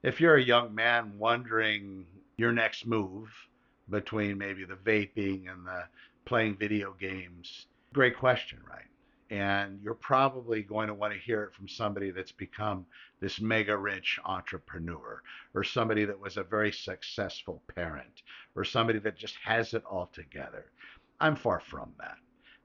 If you're a young man wondering your next move between maybe the vaping and the playing video games, great question, right? And you're probably going to want to hear it from somebody that's become this mega rich entrepreneur, or somebody that was a very successful parent, or somebody that just has it all together. I'm far from that.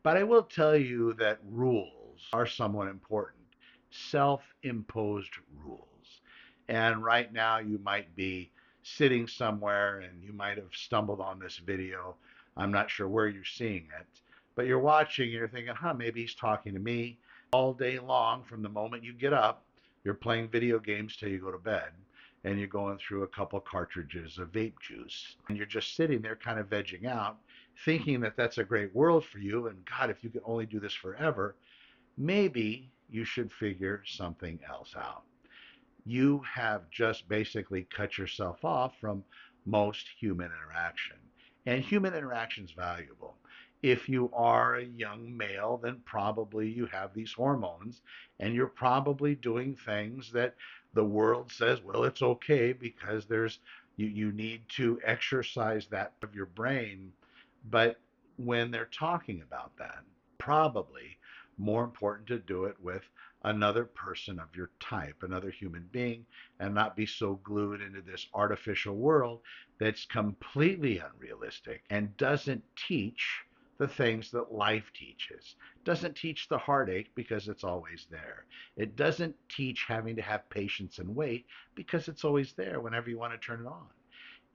But I will tell you that rules are somewhat important, self imposed rules. And right now, you might be sitting somewhere and you might have stumbled on this video. I'm not sure where you're seeing it, but you're watching and you're thinking, huh, maybe he's talking to me. All day long, from the moment you get up, you're playing video games till you go to bed, and you're going through a couple cartridges of vape juice. And you're just sitting there kind of vegging out, thinking that that's a great world for you. And God, if you could only do this forever, maybe you should figure something else out. You have just basically cut yourself off from most human interaction. And human interaction is valuable. If you are a young male, then probably you have these hormones and you're probably doing things that the world says, well, it's okay because you need to exercise that of your brain. But when they're talking about that, probably more important to do it with another person of your type, another human being, and not be so glued into this artificial world that's completely unrealistic and doesn't teach the things that life teaches. Doesn't teach the heartache because it's always there. It doesn't teach having to have patience and wait because it's always there whenever you want to turn it on.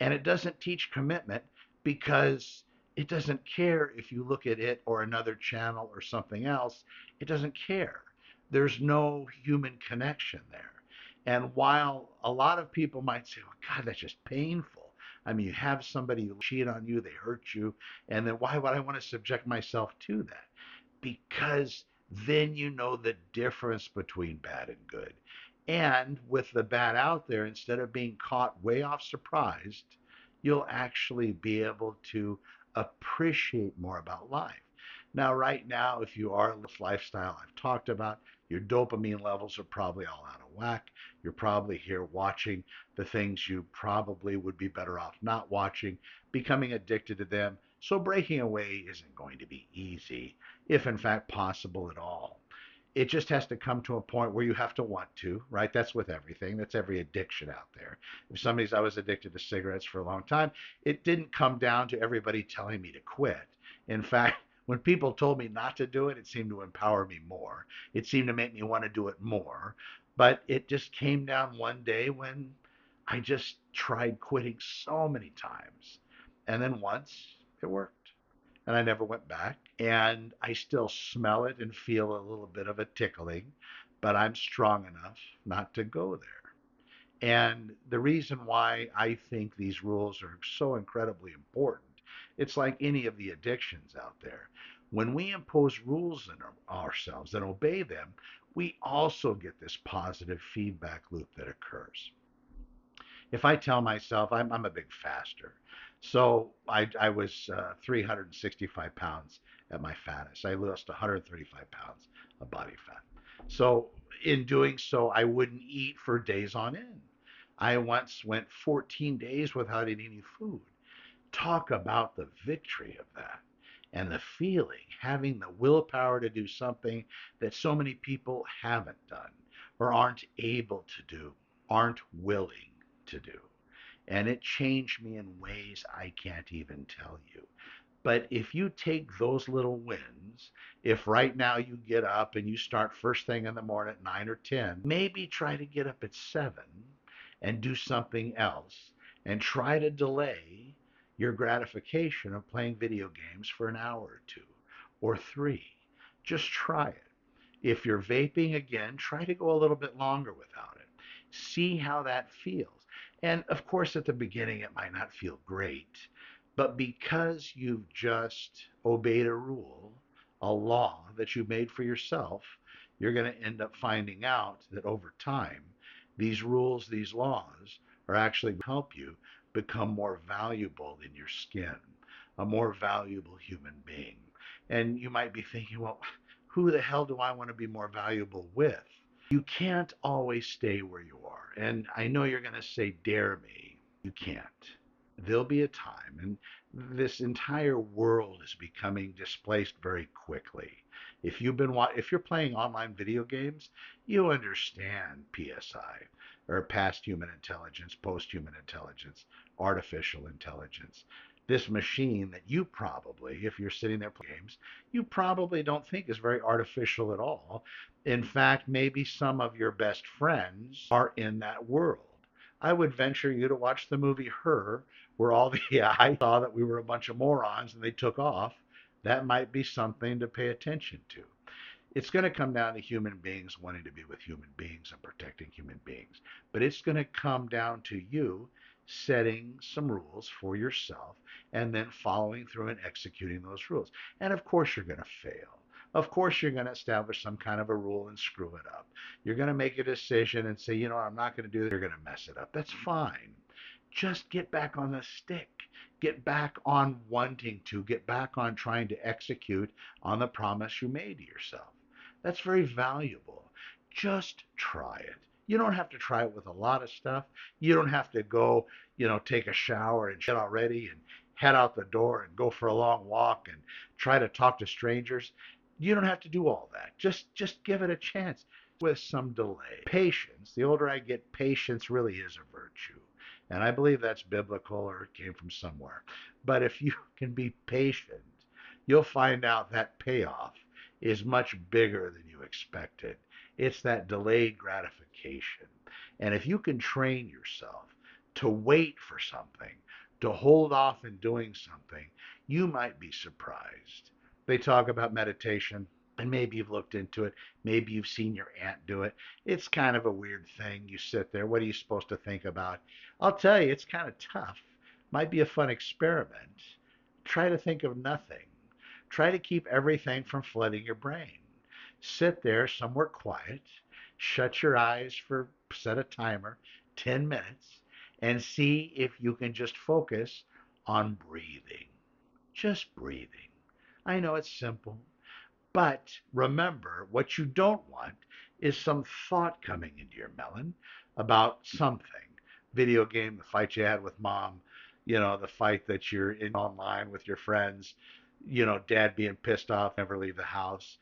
And it doesn't teach commitment because it doesn't care if you look at it or another channel or something else. It doesn't care. There's no human connection there. And while a lot of people might say, well, God, that's just painful. I mean, you have somebody who cheat on you, they hurt you, and then why would I want to subject myself to that? Because then you know the difference between bad and good. And with the bad out there, instead of being caught way off surprised, you'll actually be able to appreciate more about life. Now, right now, if you are in this lifestyle I've talked about, your dopamine levels are probably all out of whack. You're probably here watching the things you probably would be better off not watching, becoming addicted to them. So breaking away isn't going to be easy, if in fact possible at all. It just has to come to a point where you have to want to, right? That's with everything. That's every addiction out there. If I was addicted to cigarettes for a long time, it didn't come down to everybody telling me to quit. In fact, when people told me not to do it, it seemed to empower me more. It seemed to make me want to do it more. But it just came down one day when I just tried quitting so many times. And then once it worked and I never went back. And I still smell it and feel a little bit of a tickling, but I'm strong enough not to go there. And the reason why I think these rules are so incredibly important, it's like any of the addictions out there. When we impose rules on ourselves and obey them, we also get this positive feedback loop that occurs. If I tell myself I'm a big faster, so I was 365 pounds at my fattest. I lost 135 pounds of body fat. So in doing so, I wouldn't eat for days on end. I once went 14 days without eating any food. Talk about the victory of that and the feeling, having the willpower to do something that so many people haven't done or aren't able to do, aren't willing to do. And it changed me in ways I can't even tell you. But if you take those little wins, if right now you get up and you start first thing in the morning at 9 or 10, maybe try to get up at 7 and do something else and try to delay your gratification of playing video games for an hour or two or three. Just try it. If you're vaping again, try to go a little bit longer without it. See how that feels. And of course, at the beginning, it might not feel great, but because you've just obeyed a rule, a law that you made for yourself, you're going to end up finding out that over time, these rules, these laws are actually help you become more valuable in your skin, a more valuable human being. And you might be thinking, well, who the hell do I want to be more valuable with? You can't always stay where you are. And I know you're going to say, dare me. You can't. There'll be a time, and this entire world is becoming displaced very quickly. If you're playing online video games, you understand PSI, or past human intelligence, post-human intelligence, artificial intelligence. This machine that you probably, if you're sitting there playing games, you probably don't think is very artificial at all. In fact, maybe some of your best friends are in that world. I would venture you to watch the movie Her, where all the AI saw that we were a bunch of morons and they took off. That might be something to pay attention to. It's going to come down to human beings wanting to be with human beings and protecting human beings. But it's going to come down to you setting some rules for yourself and then following through and executing those rules. And of course, you're going to fail. Of course, you're going to establish some kind of a rule and screw it up. You're going to make a decision and say, I'm not going to do that. You're going to mess it up. That's fine. Just get back on the stick. Get back on wanting to. Get back on trying to execute on the promise you made to yourself. That's very valuable. Just try it. You don't have to try it with a lot of stuff. You don't have to go, take a shower and shit already and head out the door and go for a long walk and try to talk to strangers. You don't have to do all that. Just give it a chance with some delay. Patience. The older I get, patience really is a virtue. And I believe that's biblical or it came from somewhere. But if you can be patient, you'll find out that payoff is much bigger than you expected. It's that delayed gratification. And if you can train yourself to wait for something, to hold off in doing something, you might be surprised. They talk about meditation, and maybe you've looked into it. Maybe you've seen your aunt do it. It's kind of a weird thing. You sit there. What are you supposed to think about? I'll tell you, it's kind of tough. Might be a fun experiment. Try to think of nothing. Try to keep everything from flooding your brain. Sit there somewhere quiet, shut your eyes for, set a timer, 10 minutes, and see if you can just focus on breathing. Just breathing. I know it's simple, but remember, what you don't want is some thought coming into your melon about something. Video game, the fight you had with mom, the fight that you're in online with your friends, dad being pissed off, never leave the house,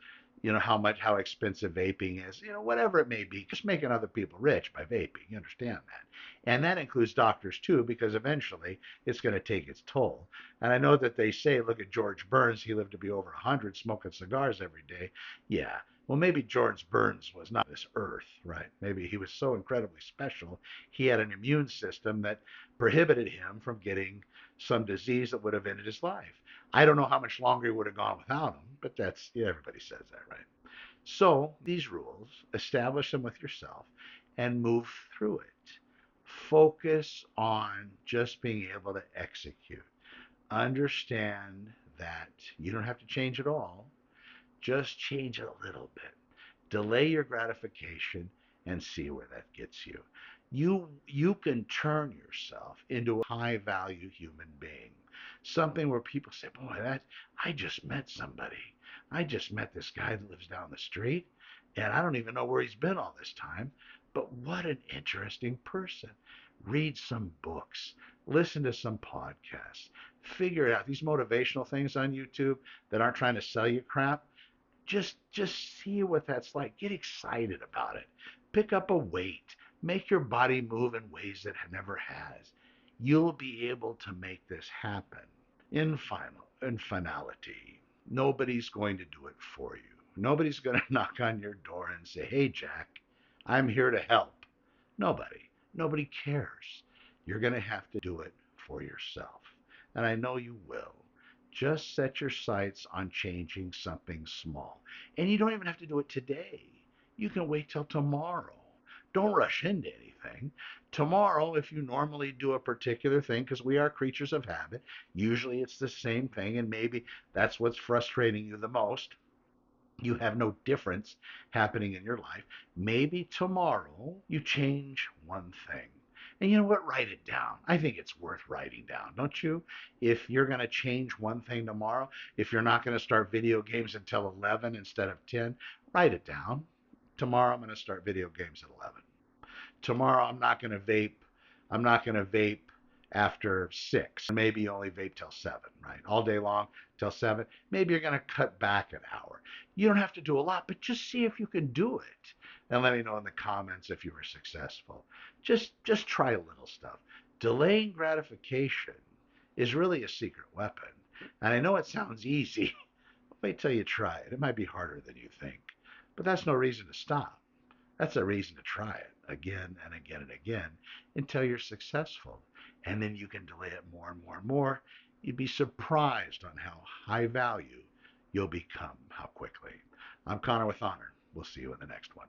how expensive vaping is, whatever it may be, just making other people rich by vaping. You understand that. And that includes doctors too, because eventually it's going to take its toll. And I know that they say, look at George Burns, he lived to be over 100 smoking cigars every day. Yeah. Well, maybe George Burns was not this earth, right? Maybe he was so incredibly special. He had an immune system that prohibited him from getting some disease that would have ended his life. I don't know how much longer he would have gone without him, but that's, yeah, everybody says that, right? So these rules, establish them with yourself and move through it. Focus on just being able to execute. Understand that you don't have to change it all. Just change it a little bit. Delay your gratification and see where that gets you. You can turn yourself into a high value human being. Something where people say, boy, that I just met somebody. I just met this guy that lives down the street, and I don't even know where he's been all this time. But what an interesting person. Read some books, listen to some podcasts, figure it out. These motivational things on YouTube that aren't trying to sell you crap, just see what that's like. Get excited about it. Pick up a weight. Make your body move in ways that it never has. You'll be able to make this happen. In finality, nobody's going to do it for you. Nobody's going to knock on your door and say, "Hey, Jack, I'm here to help." Nobody. Nobody cares. You're going to have to do it for yourself. And I know you will. Just set your sights on changing something small. And you don't even have to do it today. You can wait till tomorrow. Don't rush into anything. Tomorrow, if you normally do a particular thing, because we are creatures of habit, usually it's the same thing, and maybe that's what's frustrating you the most. You have no difference happening in your life. Maybe tomorrow you change one thing. And you know what? Write it down. I think it's worth writing down, don't you? If you're going to change one thing tomorrow, if you're not going to start video games until 11 instead of 10, write it down. Tomorrow I'm going to start video games at 11. Tomorrow I'm not going to vape. I'm not going to vape after 6. Maybe only vape till 7, right? All day long till 7. Maybe you're going to cut back an hour. You don't have to do a lot, but just see if you can do it. And let me know in the comments if you were successful. Just try a little stuff. Delaying gratification is really a secret weapon. And I know it sounds easy. Wait till you try it. It might be harder than you think. But that's no reason to stop. That's a reason to try it again and again and again until you're successful. And then you can delay it more and more and more. You'd be surprised on how high value you'll become, how quickly. I'm Connor with Honor. We'll see you in the next one.